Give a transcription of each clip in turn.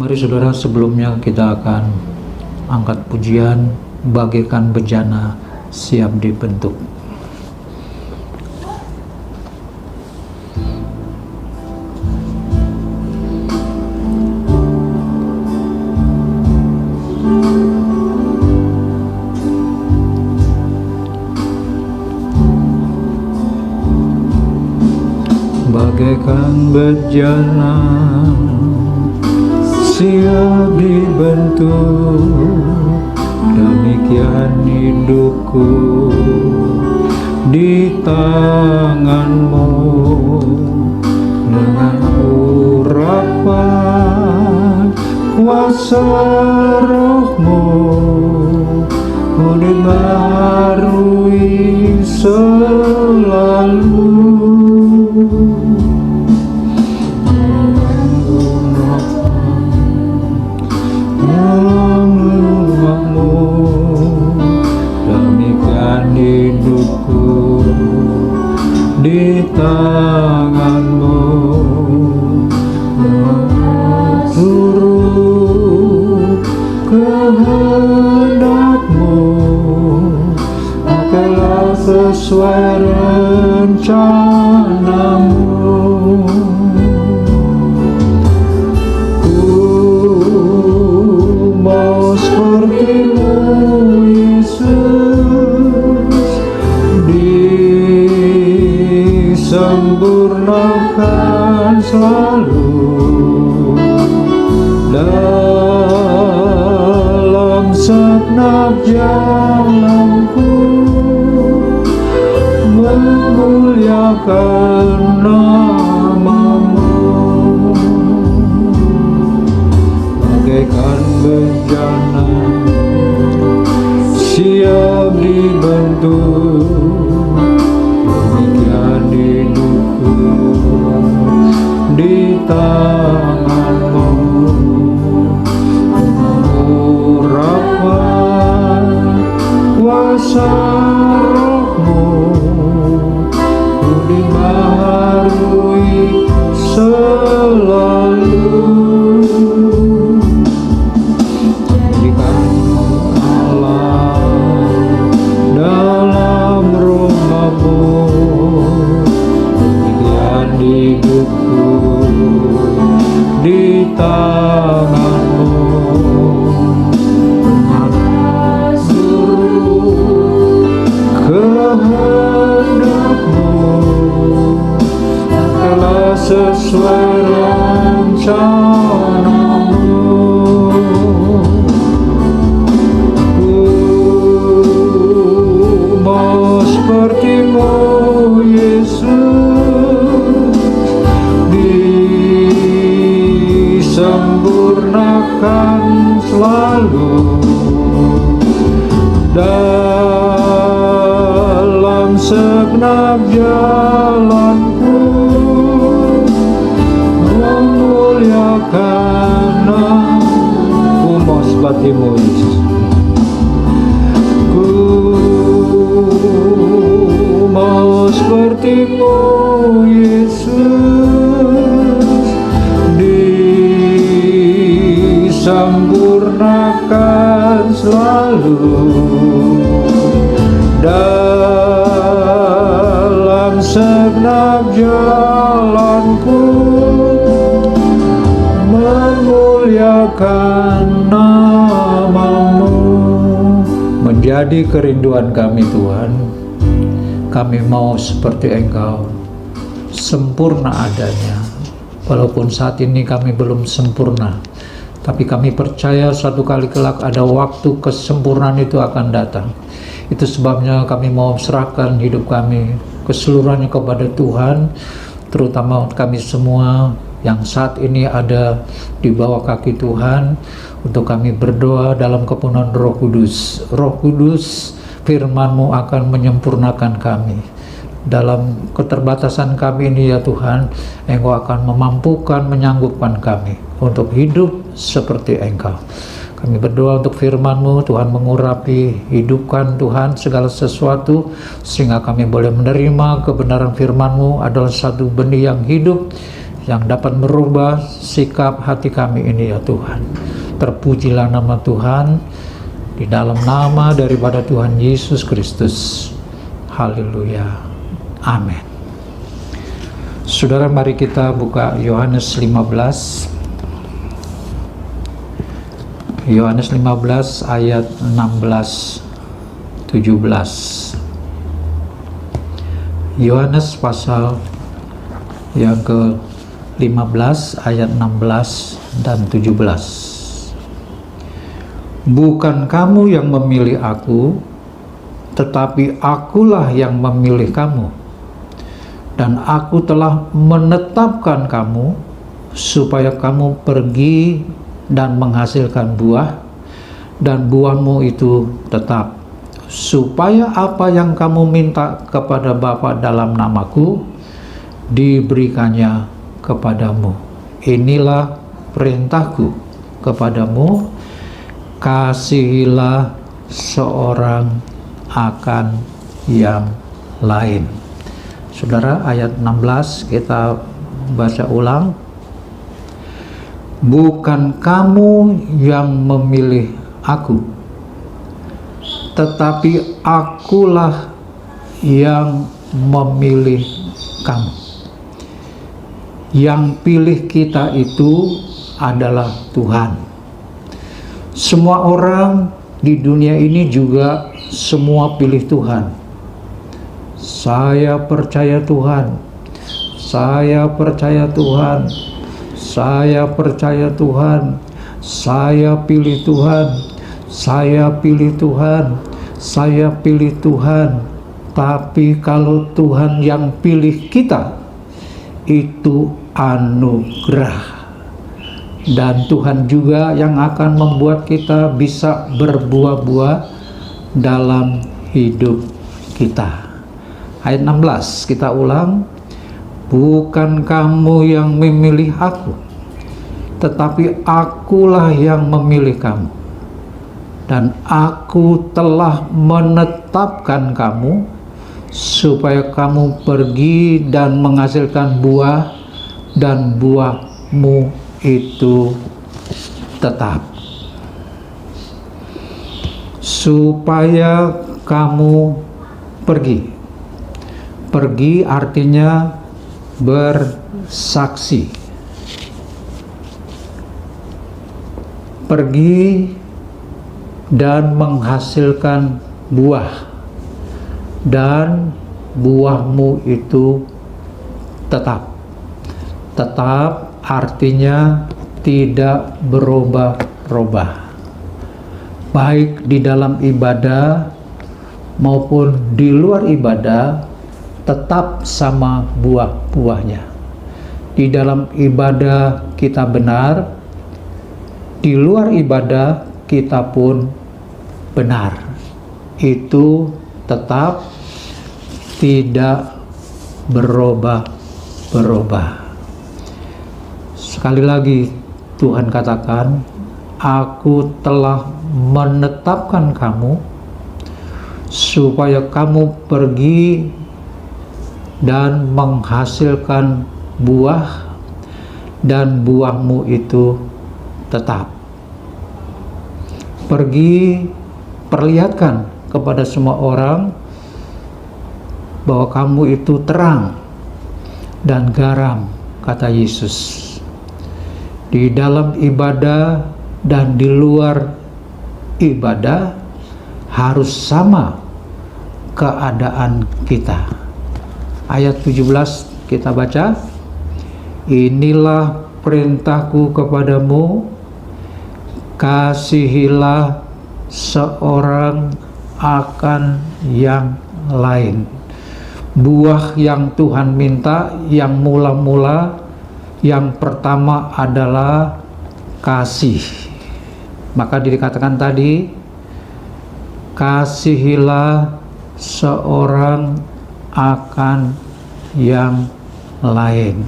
Mari saudara, sebelumnya kita akan angkat pujian bagaikan bejana siap dibentuk. Bagaikan bejana siap dibentuk, demikian hidupku di tanganmu. Dengan urapan kuasa rohmu, ku dibaharui selalu. Demikian hidupku di tanganmu, turut kehendakmu, pakailah sesuai rencanamu. Mau sepertimu Yesus, disempurnakan selalu dalam segenap jalanku, memuliakan namamu. Bagaikan bejana siap dibentuk, demikian hidupku di tanganmu. Urapan kuasa rohmu, ku dibaharui selalu. Hidupku di tanganmu, suruh kehendakmu, telah sesuai rencanamu. Ku mau sepertimu Yesus, disempurnakan selalu dalam segenap jalanku, memuliakan namamu. Mau sepertimu Yesus, ku mau sepertimu Yesus, disempurnakan selalu dalam segenap jalanku, memuliakan namamu. Menjadi kerinduan kami Tuhan, kami mau seperti Engkau, sempurna adanya. Walaupun saat ini kami belum sempurna, tapi kami percaya suatu kali kelak ada waktu kesempurnaan itu akan datang. Itu sebabnya kami mau serahkan hidup kami keseluruhannya kepada Tuhan, terutama kami semua yang saat ini ada di bawah kaki Tuhan, untuk kami berdoa dalam kepenuhan Roh Kudus. Roh Kudus, firman-Mu akan menyempurnakan kami. Dalam keterbatasan kami ini ya Tuhan, Engkau akan memampukan, menyanggupkan kami untuk hidup seperti Engkau. Kami berdoa untuk firman-Mu, Tuhan mengurapi, hidupkan Tuhan segala sesuatu, sehingga kami boleh menerima kebenaran firman-Mu adalah satu benih yang hidup, yang dapat merubah sikap hati kami ini ya Tuhan. Terpujilah nama Tuhan, di dalam nama daripada Tuhan Yesus Kristus. Haleluya. Amin. Saudara, mari kita buka Yohanes 15. Yohanes 15 ayat 16 17. Yohanes pasal yang ke-15 ayat 16 dan 17. Bukan kamu yang memilih aku, tetapi akulah yang memilih kamu. Dan aku telah menetapkan kamu supaya kamu pergi dan menghasilkan buah, dan buahmu itu tetap, supaya apa yang kamu minta kepada Bapa dalam namaku diberikannya kepadamu. Inilah perintahku kepadamu, kasihilah seorang akan yang lain. Saudara, ayat 16 kita baca ulang. Bukan kamu yang memilih aku, tetapi akulah yang memilih kamu. Yang pilih kita itu adalah Tuhan. Semua orang di dunia ini juga semua pilih Tuhan. Saya percaya Tuhan, saya percaya Tuhan, saya percaya Tuhan, saya pilih Tuhan, saya pilih Tuhan, saya pilih Tuhan. Tapi kalau Tuhan yang pilih kita, itu anugerah. Dan Tuhan juga yang akan membuat kita bisa berbuah-buah dalam hidup kita. Ayat 16 kita ulang. Bukan kamu yang memilih aku, tetapi akulah yang memilih kamu. Dan aku telah menetapkan kamu supaya kamu pergi dan menghasilkan buah, dan buahmu itu tetap. Supaya kamu pergi. Pergi artinya bersaksi. Pergi dan menghasilkan buah, dan buahmu itu tetap. Tetap artinya tidak berubah-ubah, baik di dalam ibadah maupun di luar ibadah, tetap sama buah-buahnya. Di dalam ibadah kita benar, di luar ibadah kita pun benar. Itu tetap tidak berubah-ubah. Sekali lagi Tuhan katakan, aku telah menetapkan kamu supaya kamu pergi dan menghasilkan buah, dan buahmu itu tetap. Pergi, perlihatkan kepada semua orang bahwa kamu itu terang dan garam, kata Yesus. Di dalam ibadah dan di luar ibadah harus sama keadaan kita. Ayat 17 kita baca. Inilah perintahku kepadamu, kasihilah seorang akan yang lain. Buah yang Tuhan minta, yang mula-mula, yang pertama adalah kasih. Maka dikatakan tadi, kasihilah seorang akan yang lain.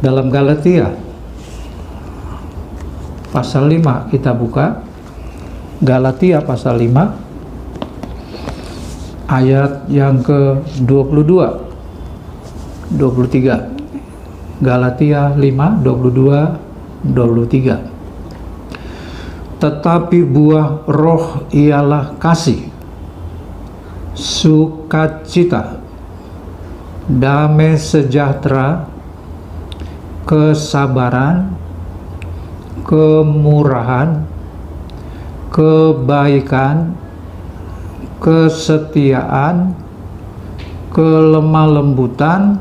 Dalam Galatia pasal 5 kita buka. Galatia pasal 5 ayat yang ke-22. 23. Galatia 5, 22, 23. Tetapi buah roh ialah kasih, sukacita, damai sejahtera, kesabaran, kemurahan, kebaikan, kesetiaan, kelemah lembutan,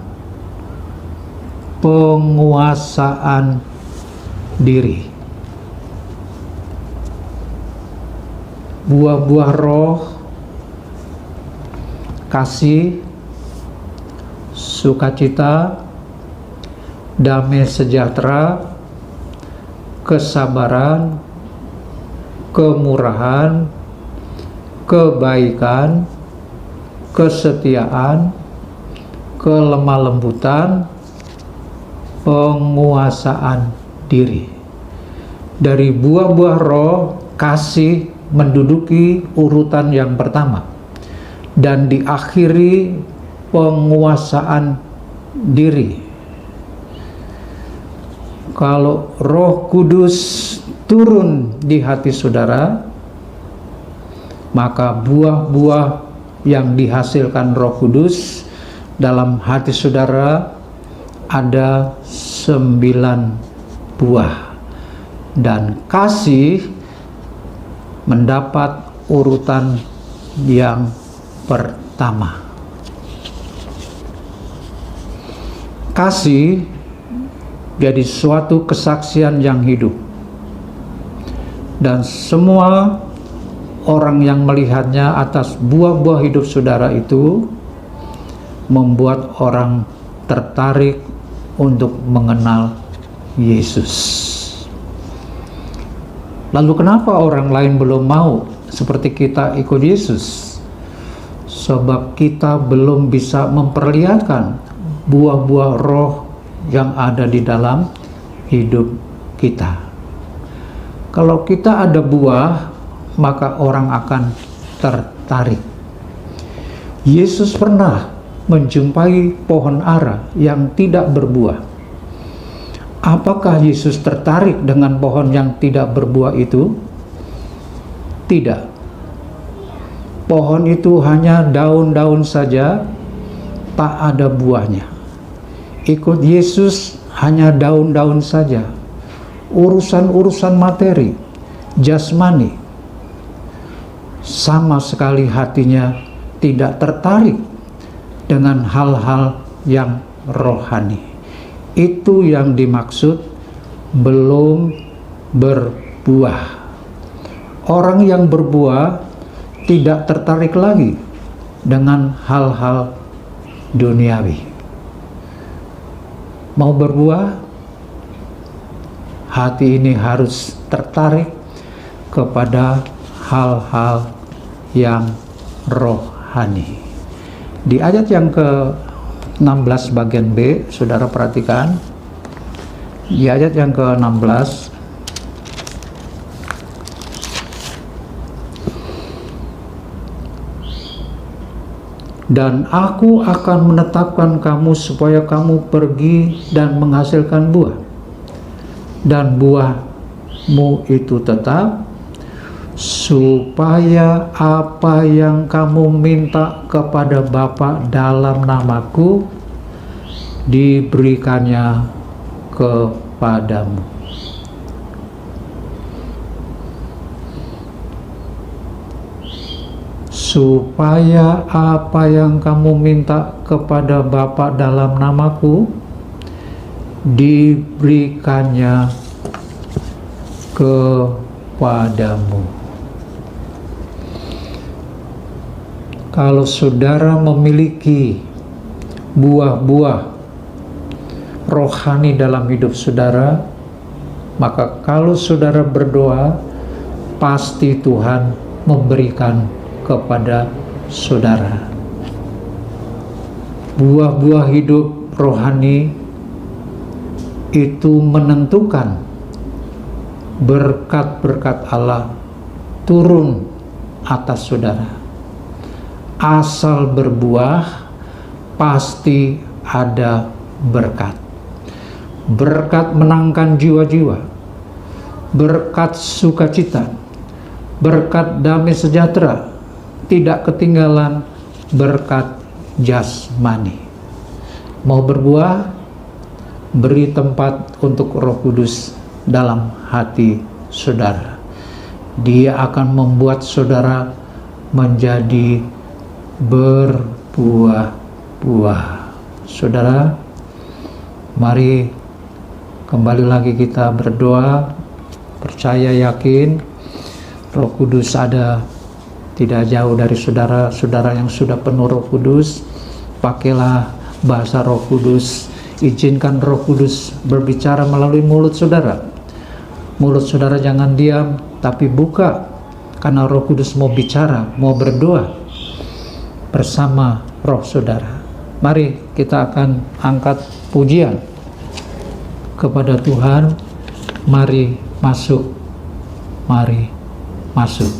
penguasaan diri. Buah-buah roh: kasih, sukacita, damai sejahtera, kesabaran, kemurahan, kebaikan, kesetiaan, kelemah lembutan, penguasaan diri. Dari buah-buah roh, kasih menduduki urutan yang pertama dan diakhiri penguasaan diri. Kalau Roh Kudus turun di hati saudara, maka buah-buah yang dihasilkan Roh Kudus dalam hati saudara ada 9 buah, dan kasih mendapat urutan yang pertama. Kasih jadi suatu kesaksian yang hidup, dan semua orang yang melihatnya atas buah-buah hidup saudara itu membuat orang tertarik untuk mengenal Yesus. Lalu kenapa orang lain belum mau seperti kita ikut Yesus? Sebab kita belum bisa memperlihatkan buah-buah roh yang ada di dalam hidup kita. Kalau kita ada buah, maka orang akan tertarik. Yesus pernah menjumpai pohon ara yang tidak berbuah. Apakah Yesus tertarik dengan pohon yang tidak berbuah itu? Tidak. Pohon itu hanya daun-daun saja, tak ada buahnya. Ikut Yesus hanya daun-daun saja. Urusan-urusan materi, jasmani, sama sekali hatinya tidak tertarik dengan hal-hal yang rohani. Itu yang dimaksud belum berbuah. Orang yang berbuah tidak tertarik lagi dengan hal-hal duniawi. Mau berbuah, hati ini harus tertarik kepada hal-hal yang rohani. Di ayat yang ke-16 bagian B, saudara perhatikan. Di ayat yang ke-16, dan aku akan menetapkan kamu supaya kamu pergi dan menghasilkan buah, dan buahmu itu tetap, supaya apa yang kamu minta kepada Bapa dalam namaku diberikannya kepadamu. Supaya apa yang kamu minta kepada Bapa dalam namaku diberikannya kepadamu. Kalau saudara memiliki buah-buah rohani dalam hidup saudara, maka kalau saudara berdoa, pasti Tuhan memberikan kepada saudara. Buah-buah hidup rohani itu menentukan berkat-berkat Allah turun atas saudara. Asal berbuah, pasti ada berkat. Berkat menangkan jiwa-jiwa, berkat sukacita, berkat damai sejahtera, tidak ketinggalan berkat jasmani. Mau berbuah, beri tempat untuk Roh Kudus dalam hati saudara. Dia akan membuat saudara menjadi berbuah-buah. Saudara, mari kembali lagi kita berdoa, percaya yakin Roh Kudus ada tidak jauh dari saudara-saudara yang sudah penuh Roh Kudus. Pakailah bahasa Roh Kudus, izinkan Roh Kudus berbicara melalui mulut saudara. Mulut saudara jangan diam, tapi buka, karena Roh Kudus mau bicara, mau berdoa bersama roh saudara. Mari kita akan angkat pujian kepada Tuhan. Mari masuk, mari masuk.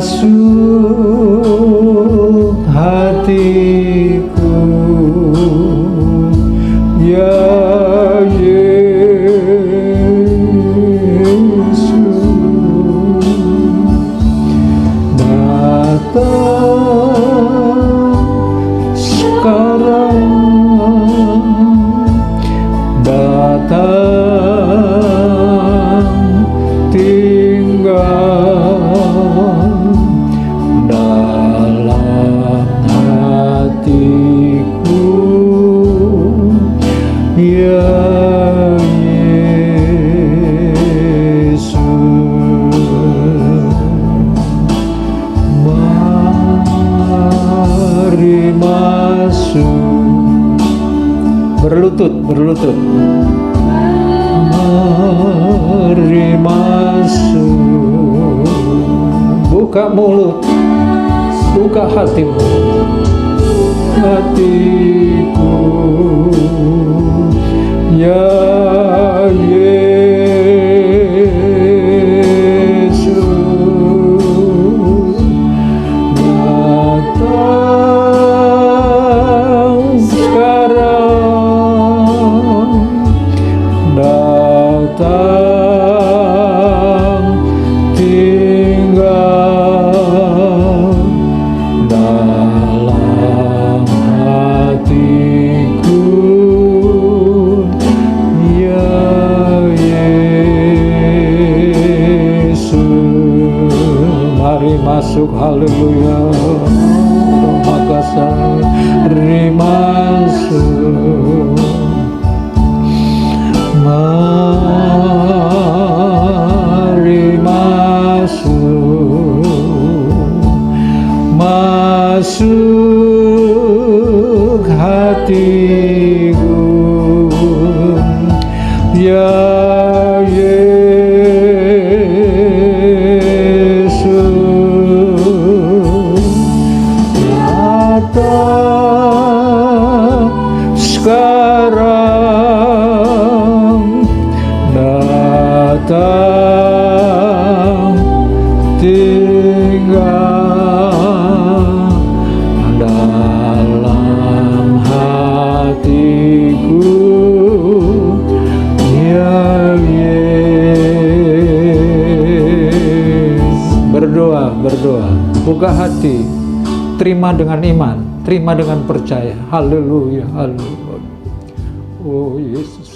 Masuk hatiku, ya Yesus, datang sekarang, datang tinggal dalam hatiku, ya Yesus. Mari masuk, berlutut, mari masuk, buka mulut, buka hatimu, hatiku, ya Yesus, datang sekarang, datang tinggal dalam hatiku, ya Yesus. Mari masuk, haleluya. Mari masuk, mari masuk, masuk hatiku, ya Yesus, datang sekarang, datang tinggal dalam hatiku, ya Yesus. Berdoa, buka hati, terima dengan iman, terima dengan percaya. Haleluya, haleluya. Oh Yesus.